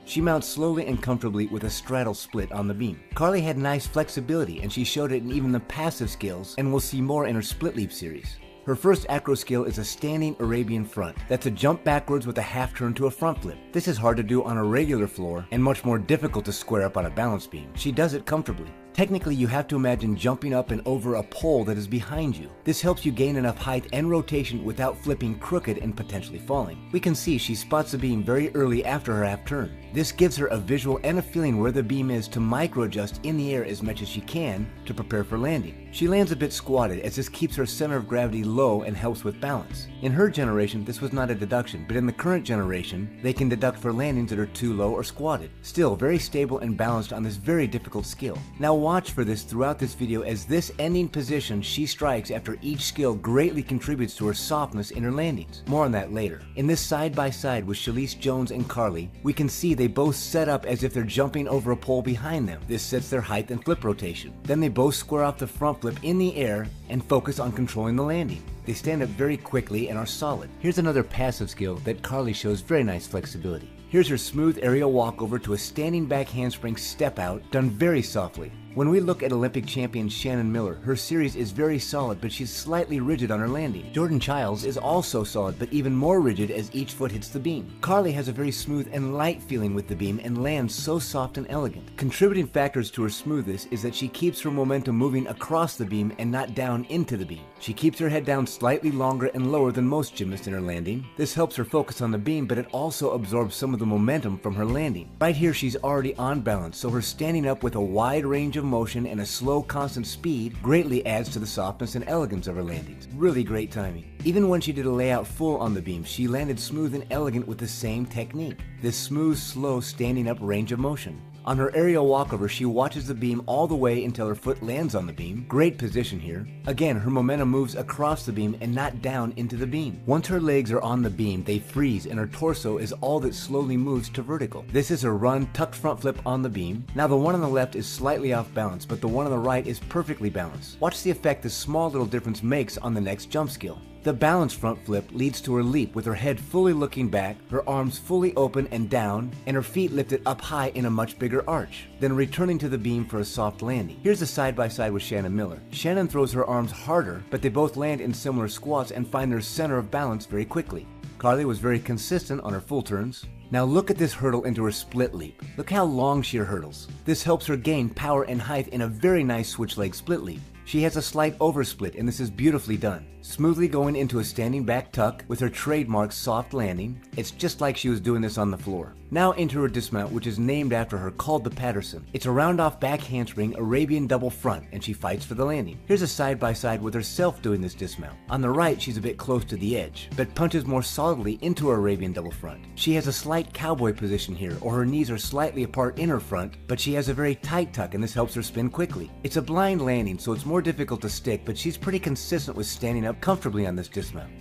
She mounts slowly and comfortably with a straddle split on the beam. Carly had nice flexibility and she showed it in even the passive skills, and we'll see more in her split leap series. Her first acro skill is a standing Arabian front. That's a jump backwards with a half turn to a front flip. This is hard to do on a regular floor and much more difficult to square up on a balance beam. She does it comfortably. Technically, you have to imagine jumping up and over a pole that is behind you. This helps you gain enough height and rotation without flipping crooked and potentially falling. We can see she spots the beam very early after her half turn. This gives her a visual and a feeling where the beam is to micro adjust in the air as much as she can to prepare for landing. She lands a bit squatted as this keeps her center of gravity low and helps with balance. In her generation, this was not a deduction, but in the current generation, they can deduct for landings that are too low or squatted. Still, very stable and balanced on this very difficult skill. Now watch for this throughout this video, as this ending position she strikes after each skill greatly contributes to her softness in her landings. More on that later. In this side by side with Shalise Jones and Carly, we can see they both set up as if they're jumping over a pole behind them. This sets their height and flip rotation. Then they both square off the front flip in the air and focus on controlling the landing. They stand up very quickly and are solid. Here's another passive skill that Carly shows very nice flexibility. Here's her smooth aerial walkover to a standing back handspring step out, done very softly. When we look at Olympic champion Shannon Miller, her series is very solid, but she's slightly rigid on her landing. Jordan Childs is also solid, but even more rigid as each foot hits the beam. Carly has a very smooth and light feeling with the beam and lands so soft and elegant. Contributing factors to her smoothness is that she keeps her momentum moving across the beam and not down into the beam. She keeps her head down slightly longer and lower than most gymnasts in her landing. This helps her focus on the beam, but it also absorbs some of the momentum from her landing. Right here she's already on balance, so her standing up with a wide range of motion and a slow constant speed greatly adds to the softness and elegance of her landings. Really great timing. Even when she did a layout full on the beam, she landed smooth and elegant with the same technique. This smooth, slow standing up range of motion. On her aerial walkover, she watches the beam all the way until her foot lands on the beam. Great position here. Again, her momentum moves across the beam and not down into the beam. Once her legs are on the beam, they freeze and her torso is all that slowly moves to vertical. This is her run tucked front flip on the beam. Now the one on the left is slightly off balance, but the one on the right is perfectly balanced. Watch the effect this small little difference makes on the next jump skill. The balanced front flip leads to her leap with her head fully looking back, her arms fully open and down, and her feet lifted up high in a much bigger arch, then returning to the beam for a soft landing. Here's a side by side with Shannon Miller. Shannon throws her arms harder, but they both land in similar squats and find their center of balance very quickly. Carly was very consistent on her full turns. Now look at this hurdle into her split leap. Look how long she hurdles. This helps her gain power and height in a very nice switch leg split leap. She has a slight oversplit, and this is beautifully done. Smoothly going into a standing back tuck with her trademark soft landing. It's just like she was doing this on the floor. Now into her dismount, which is named after her, called the Patterson. It's a round off back handspring Arabian double front, and she fights for the landing. Here's a side by side with herself doing this dismount. On the right, she's a bit close to the edge, but punches more solidly into her Arabian double front. She has a slight cowboy position here, or her knees are slightly apart in her front, but she has a very tight tuck, and this helps her spin quickly. It's a blind landing, so it's more difficult to stick, but she's pretty consistent with standing up comfortably on this dismount.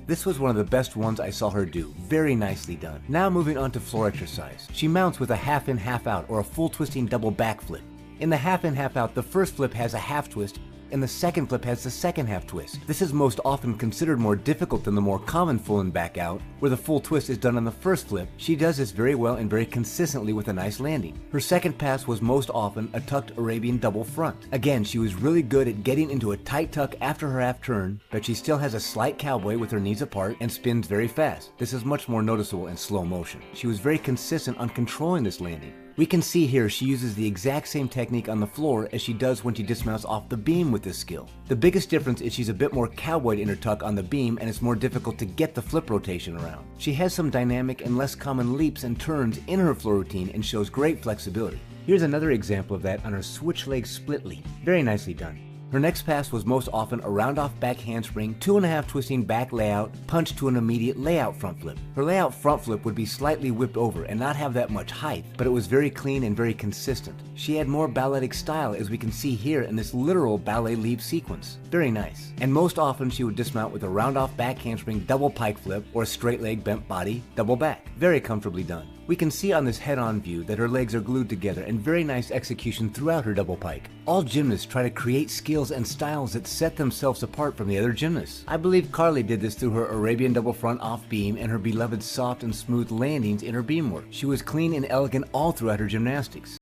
This was one of the best ones I saw her do. Very nicely done. Now moving on to floor exercise. She mounts with a half in, half out, or a full twisting double back flip. In the half in, half out, the first flip has a half twist, and the second flip has the second half twist. This is most often considered more difficult than the more common full in back out, where the full twist is done on the first flip. She does this very well and very consistently with a nice landing. Her second pass was most often a tucked Arabian double front. Again, she was really good at getting into a tight tuck after her half turn, but she still has a slight cowboy with her knees apart and spins very fast. This is much more noticeable in slow motion. She was very consistent on controlling this landing. We can see here she uses the exact same technique on the floor as she does when she dismounts off the beam with this skill. The biggest difference is she's a bit more cowboyed in her tuck on the beam, and it's more difficult to get the flip rotation around. She has some dynamic and less common leaps and turns in her floor routine and shows great flexibility. Here's another example of that on her switch leg split leap. Very nicely done. Her next pass was most often a round off back handspring, 2.5 twisting back layout, punch to an immediate layout front flip. Her layout front flip would be slightly whipped over and not have that much height, but it was very clean and very consistent. She had more balletic style, as we can see here in this literal ballet leap sequence. Very nice. And most often she would dismount with a round off back handspring double pike flip or a straight leg bent body double back. Very comfortably done. We can see on this head-on view that her legs are glued together and very nice execution throughout her double pike. All gymnasts try to create skills and styles that set themselves apart from the other gymnasts. I believe Carly did this through her Arabian double front off beam and her beloved soft and smooth landings in her beam work. She was clean and elegant all throughout her gymnastics.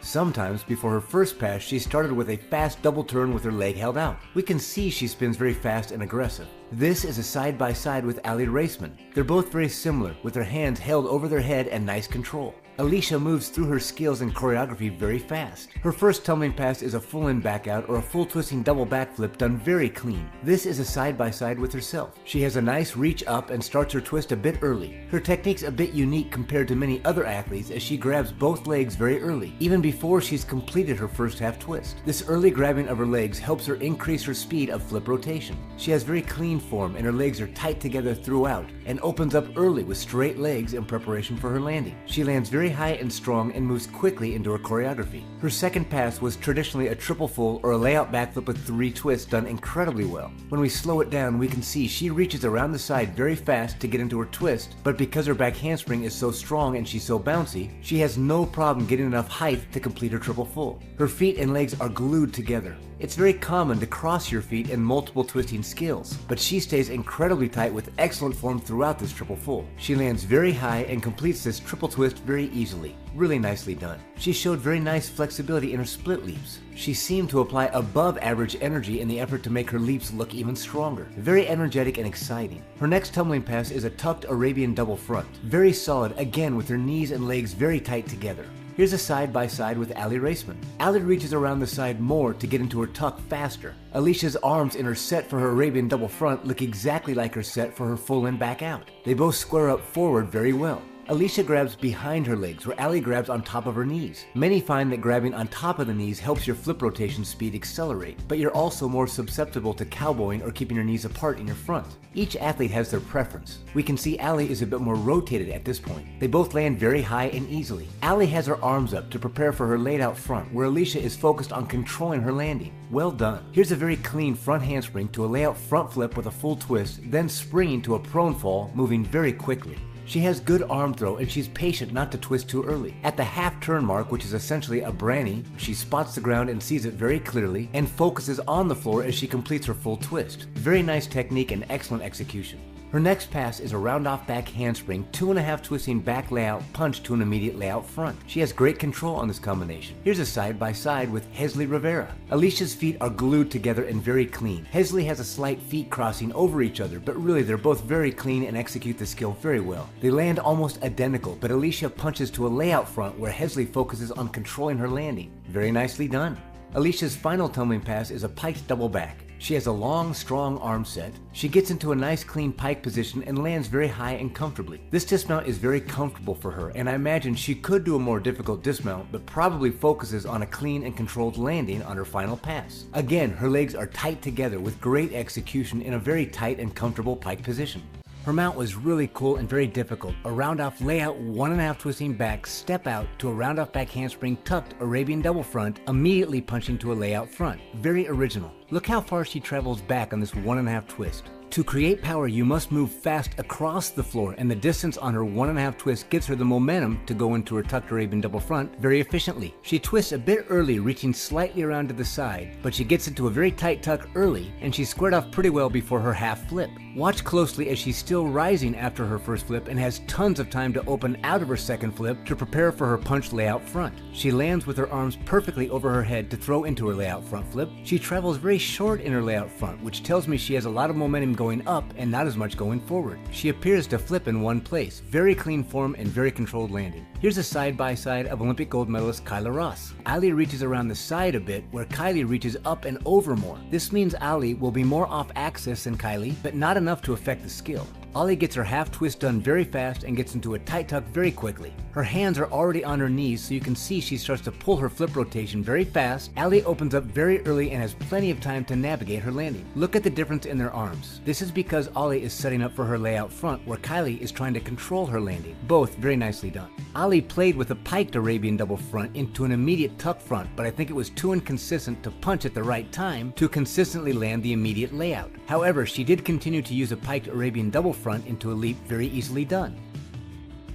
Sometimes, before her first pass, she started with a fast double turn with her leg held out. We can see she spins very fast and aggressive. This is a side-by-side with Aly Raisman. They're both very similar, with their hands held over their head and nice control. Alicia moves through her skills and choreography very fast. Her first tumbling pass is a full-in back out or a full twisting double backflip done very clean. This is a side-by-side with herself. She has a nice reach up and starts her twist a bit early. Her technique's a bit unique compared to many other athletes as she grabs both legs very early, even before she's completed her first half twist. This early grabbing of her legs helps her increase her speed of flip rotation. She has very clean form and her legs are tight together throughout and opens up early with straight legs in preparation for her landing. She lands very high and strong and moves quickly into her choreography. Her second pass was traditionally a triple full or a layout backflip with 3 twists done incredibly well. When we slow it down, we can see she reaches around the side very fast to get into her twist, but because her back handspring is so strong and she's so bouncy, she has no problem getting enough height to complete her triple full. Her feet and legs are glued together. It's very common to cross your feet in multiple twisting skills, but she stays incredibly tight with excellent form throughout this triple full. She lands very high and completes this triple twist very easily. Really nicely done. She showed very nice flexibility in her split leaps. She seemed to apply above average energy in the effort to make her leaps look even stronger. Very energetic and exciting. Her next tumbling pass is a tucked Arabian double front. Very solid, again with her knees and legs very tight together. Here's a side-by-side with Aly Raisman. Aly reaches around the side more to get into her tuck faster. Alicia's arms in her set for her Arabian double front look exactly like her set for her full-in back out. They both square up forward very well. Alicia grabs behind her legs where Aly grabs on top of her knees. Many find that grabbing on top of the knees helps your flip rotation speed accelerate, but you're also more susceptible to cowboying or keeping your knees apart in your front. Each athlete has their preference. We can see Aly is a bit more rotated at this point. They both land very high and easily. Aly has her arms up to prepare for her laid out front, where Alicia is focused on controlling her landing. Well done. Here's a very clean front handspring to a layout front flip with a full twist, then springing to a prone fall, moving very quickly. She has good arm throw and she's patient not to twist too early. At the half turn mark, which is essentially a branny, she spots the ground and sees it very clearly and focuses on the floor as she completes her full twist. Very nice technique and excellent execution. Her next pass is a round off back handspring, 2.5 twisting back layout punch to an immediate layout front. She has great control on this combination. Here's a side by side with Aly Rivera. Alicia's feet are glued together and very clean. Aly has a slight feet crossing over each other, but really they're both very clean and execute the skill very well. They land almost identical, but Alicia punches to a layout front where Aly focuses on controlling her landing. Very nicely done. Alicia's final tumbling pass is a piked double back. She has a long, strong arm set. She gets into a nice clean pike position and lands very high and comfortably. This dismount is very comfortable for her, and I imagine she could do a more difficult dismount, but probably focuses on a clean and controlled landing on her final pass. Again, her legs are tight together with great execution in a very tight and comfortable pike position. Her mount was really cool and very difficult. A round off layout, 1.5 twisting back, step out to a round off back handspring tucked Arabian double front, immediately punching to a layout front. Very original. Look how far she travels back on this 1.5 twist. To create power, you must move fast across the floor, and the distance on her 1.5 twist gives her the momentum to go into her tucked Arabian double front very efficiently. She twists a bit early, reaching slightly around to the side, but she gets into a very tight tuck early, and she's squared off pretty well before her half flip. Watch closely as she's still rising after her first flip and has tons of time to open out of her second flip to prepare for her punch layout front. She lands with her arms perfectly over her head to throw into her layout front flip. She travels very short in her layout front, which tells me she has a lot of momentum going up and not as much going forward. She appears to flip in one place. Very clean form and very controlled landing. Here's a side-by-side of Olympic gold medalist Kyla Ross. Aly reaches around the side a bit where Kylie reaches up and over more. This means Aly will be more off axis than Kylie, but not enough to affect the skill. Aly gets her half twist done very fast and gets into a tight tuck very quickly. Her hands are already on her knees, so you can see she starts to pull her flip rotation very fast. Aly opens up very early and has plenty of time to navigate her landing. Look at the difference in their arms. This is because Aly is setting up for her layout front, where Kylie is trying to control her landing. Both very nicely done. Aly played with a piked Arabian double front into an immediate tuck front, but I think it was too inconsistent to punch at the right time to consistently land the immediate layout. However, she did continue to use a piked Arabian double front into a leap very easily done.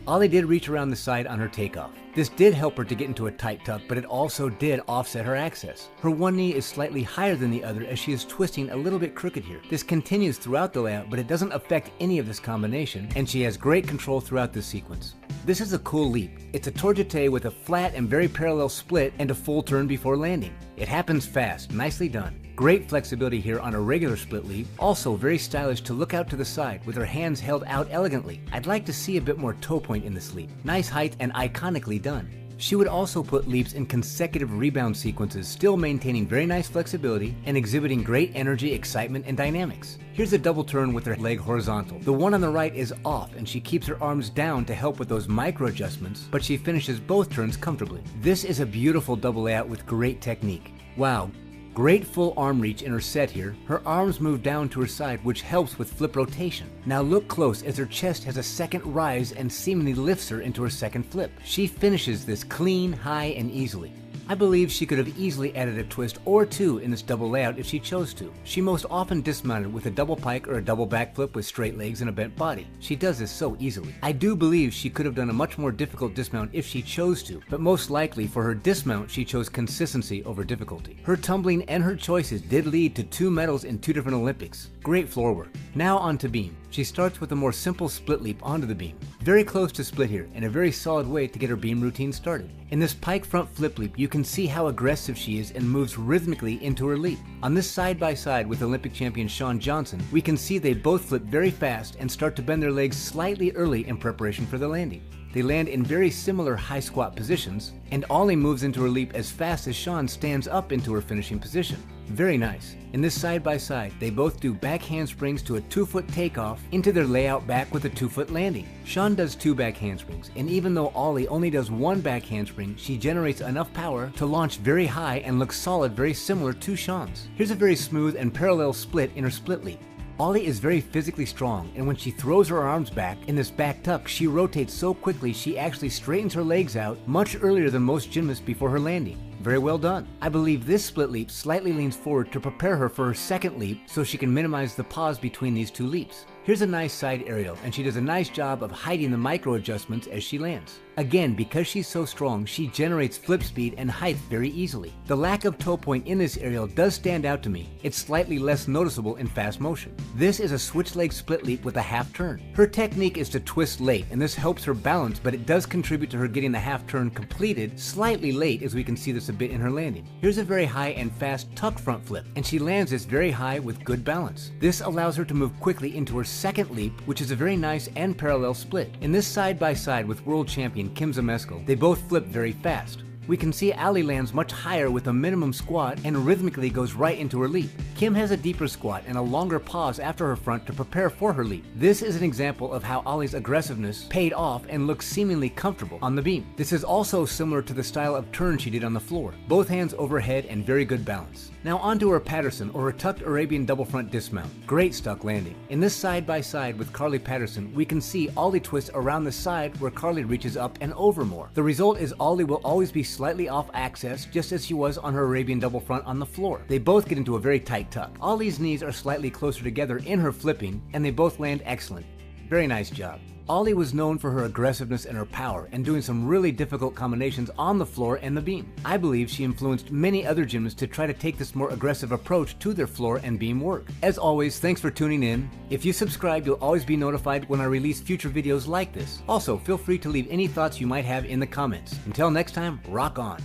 Aly did reach around the side on her takeoff. This did help her to get into a tight tuck, but it also did offset her access. Her one knee is slightly higher than the other as she is twisting a little bit crooked here. This continues throughout the layout, but it doesn't affect any of this combination, and she has great control throughout this sequence. This is a cool leap. It's a tour jeté with a flat and very parallel split and a full turn before landing. It happens fast, nicely done. Great flexibility here on a regular split leap, also very stylish to look out to the side with her hands held out elegantly. I'd like to see a bit more toe point in this leap. Nice height and iconically done. She would also put leaps in consecutive rebound sequences, still maintaining very nice flexibility and exhibiting great energy, excitement, and dynamics. Here's a double turn with her leg horizontal. The one on the right is off and she keeps her arms down to help with those micro adjustments, but she finishes both turns comfortably. This is a beautiful double layout with great technique. Wow. Great full arm reach in her set here. Her arms move down to her side, which helps with flip rotation. Now look close as her chest has a second rise and seemingly lifts her into her second flip. She finishes this clean, high, and easily. I believe she could have easily added a twist or two in this double layout if she chose to. She most often dismounted with a double pike or a double backflip with straight legs and a bent body. She does this so easily. I do believe she could have done a much more difficult dismount if she chose to, but most likely for her dismount she chose consistency over difficulty. Her tumbling and her choices did lead to 2 medals in 2 different Olympics. Great floor work. Now on to beam. She starts with a more simple split leap onto the beam. Very close to split here and a very solid way to get her beam routine started. In this pike front flip leap, you can see how aggressive she is and moves rhythmically into her leap. On this side by side with Olympic champion Shawn Johnson, we can see they both flip very fast and start to bend their legs slightly early in preparation for the landing. They land in very similar high squat positions, and Aly moves into her leap as fast as Shawn stands up into her finishing position. Very nice. In this side by side, they both do back handsprings to a 2-foot takeoff into their layout back with a 2-foot landing. Shawn does 2 back handsprings, and even though Aly only does 1 back handspring, she generates enough power to launch very high and look solid, very similar to Shawn's. Here's a very smooth and parallel split in her split leap. Aly is very physically strong, and when she throws her arms back in this back tuck, she rotates so quickly she actually straightens her legs out much earlier than most gymnasts before her landing. Very well done. I believe this split leap slightly leans forward to prepare her for her second leap so she can minimize the pause between these 2 leaps. Here's a nice side aerial, and she does a nice job of hiding the micro adjustments as she lands. Again, because she's so strong, she generates flip speed and height very easily. The lack of toe point in this aerial does stand out to me. It's slightly less noticeable in fast motion. This is a switch leg split leap with a half turn. Her technique is to twist late, and this helps her balance, but it does contribute to her getting the half turn completed slightly late, as we can see this a bit in her landing. Here's a very high and fast tuck front flip, and she lands this very high with good balance. This allows her to move quickly into her second leap, which is a very nice and parallel split. In this side by side with world champion Kim Zmeskal, they both flip very fast. We can see Aly lands much higher with a minimum squat and rhythmically goes right into her leap. Kim has a deeper squat and a longer pause after her front to prepare for her leap. This is an example of how Aly's aggressiveness paid off and looks seemingly comfortable on the beam. This is also similar to the style of turn she did on the floor. Both hands overhead and very good balance. Now onto her Patterson, or her tucked Arabian double front dismount. Great stuck landing. In this side by side with Carly Patterson, we can see Aly twist around the side where Carly reaches up and over more. The result is Aly will always be slightly off axis, just as she was on her Arabian double front on the floor. They both get into a very tight tuck. Aly's knees are slightly closer together in her flipping, and they both land excellent. Very nice job. Aly was known for her aggressiveness and her power, and doing some really difficult combinations on the floor and the beam. I believe she influenced many other gymnasts to try to take this more aggressive approach to their floor and beam work. As always, thanks for tuning in. If you subscribe, you'll always be notified when I release future videos like this. Also, feel free to leave any thoughts you might have in the comments. Until next time, rock on.